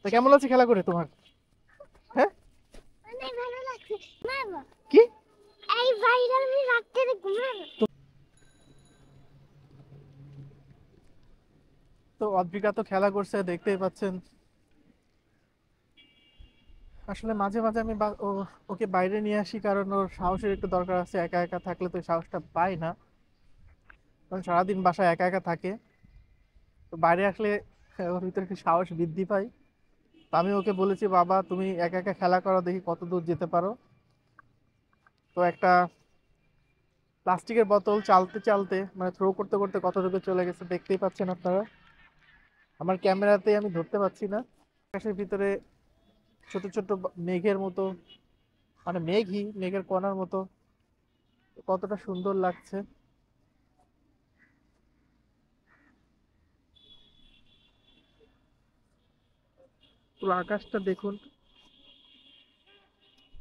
তা কেমন লাগছে খেলা করে তোমার? হ্যাঁ, অনেক ভালো লাগছে। ঘুমাবো। কি? এই বাইরে আমি রাত্রে ঘুমাবো। তো অদ্রিকা তো খেলা করছে দেখতেই পাচ্ছেন। আসলে মাঝে মাঝে আমি ওকে বাইরে নিয়ে আসি, কারণ ওর সাহসের একটু দরকার আছে। একা একা থাকলে তো সাহসটা পায় না, কারণ সারাদিন বাসায় একা একা থাকে। তো বাইরে আসলে ওর ভিতরে একটু সাহস বৃদ্ধি পায়। তো আমি ওকে বলেছি, বাবা তুমি একা একা খেলা করো, দেখি কত দূর যেতে পারো। তো একটা প্লাস্টিকের বোতল চালতে চালতে, মানে থ্রো করতে করতে কত দূরে চলে গেছে দেখতেই পাচ্ছেন আপনারা। আমার ক্যামেরাতে আমি ধরতে পাচ্ছি না। আকাশের ভিতরে ছোট ছোট মেঘের মতো, মানে মেঘই মেঘের কণার মতো, কতটা সুন্দর লাগছে। পুরো আকাশটা দেখুন,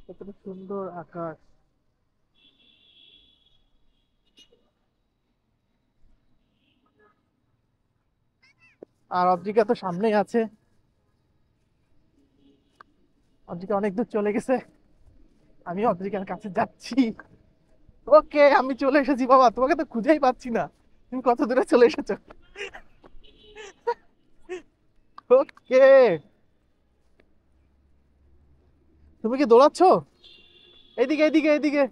কতটা সুন্দর আকাশ। আর অদ্রিকা তো সামনেই আছে। অদ্রিকা অনেক দূর চলে গেছে, আমি অদ্রিকার কাছে যাচ্ছি। ওকে, আমি চলে এসেছি বাবা, তোমাকে তো খুঁজেই পাচ্ছি না। তুমি কত দূরে চলে এসেছো? ওকে, তুমি কি দৌড়াচ্ছ? এইদিকে এইদিকে এইদিকে,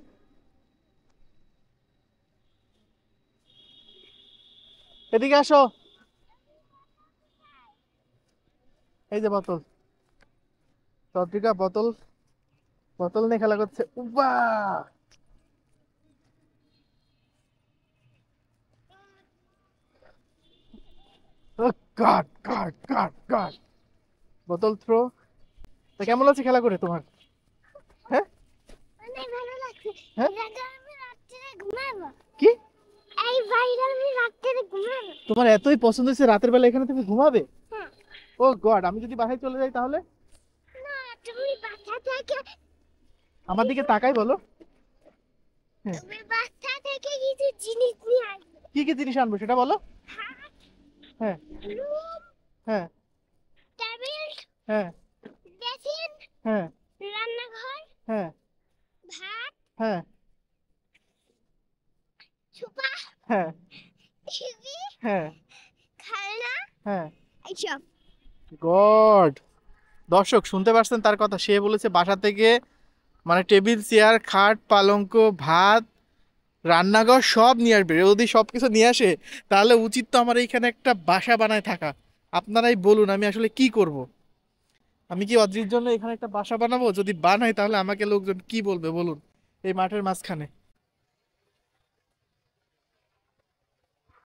এদিকে আসো। এই যে বোতল, অদ্রিকা বোতল, বোতল নিয়ে খেলা করছে। উবা, কাট কাট কাট কাট, বোতল থ্রো। তা কেমন লাগছে খেলা করে তোমার? হ্যাঁ, অনেক ভালো লাগছে। হ্যাঁ, রাতে আমি রাত্রে ঘুমাবো। কি? এই বাইরে আমি রাত্রে ঘুমাবো। তোমার এতই পছন্দ হয়েছে রাতের বেলা এখানে তুমি ঘুমাবে? হ্যাঁ। ও গড, আমি যদি বাসায় চলে যাই তাহলে? না, তুমি বাসা থেকে আমার দিকে তাকাই বলো। হ্যাঁ, তুমি বাসা থেকে কিছু জিনিস নিয়ে আসবে। কি কি জিনিস আনবো সেটা বলো। খাট, হ্যাঁ, রুম, হ্যাঁ, টেবিল, হ্যাঁ, বেসিন, হ্যাঁ, রান্নাঘর, হ্যাঁ, ভাত, হ্যাঁ, সুপা, হ্যাঁ, টিভি, হ্যাঁ, খেলনা, হ্যাঁ। এইসব। গড, দর্শক শুনতে পারছেন তার কথা? সে বলেছে বাসা থেকে, মানে টেবিল চেয়ার খাট পালঙ্ক ভাত রান্নাঘর সব নিয়ে আসবে। যদি সব কিছু নিয়ে আসে তাহলে উচিত তো আমার এইখানে একটা বাসা বানায় থাকা। আপনারাই বলুন আমি আসলে কি করব? আমি কি অদ্রির জন্য এখানে একটা বাসা বানাবো? যদি বানাই তাহলে আমাকে লোকজন কি বলবে বলুন, এই মাঠের মাঝখানে।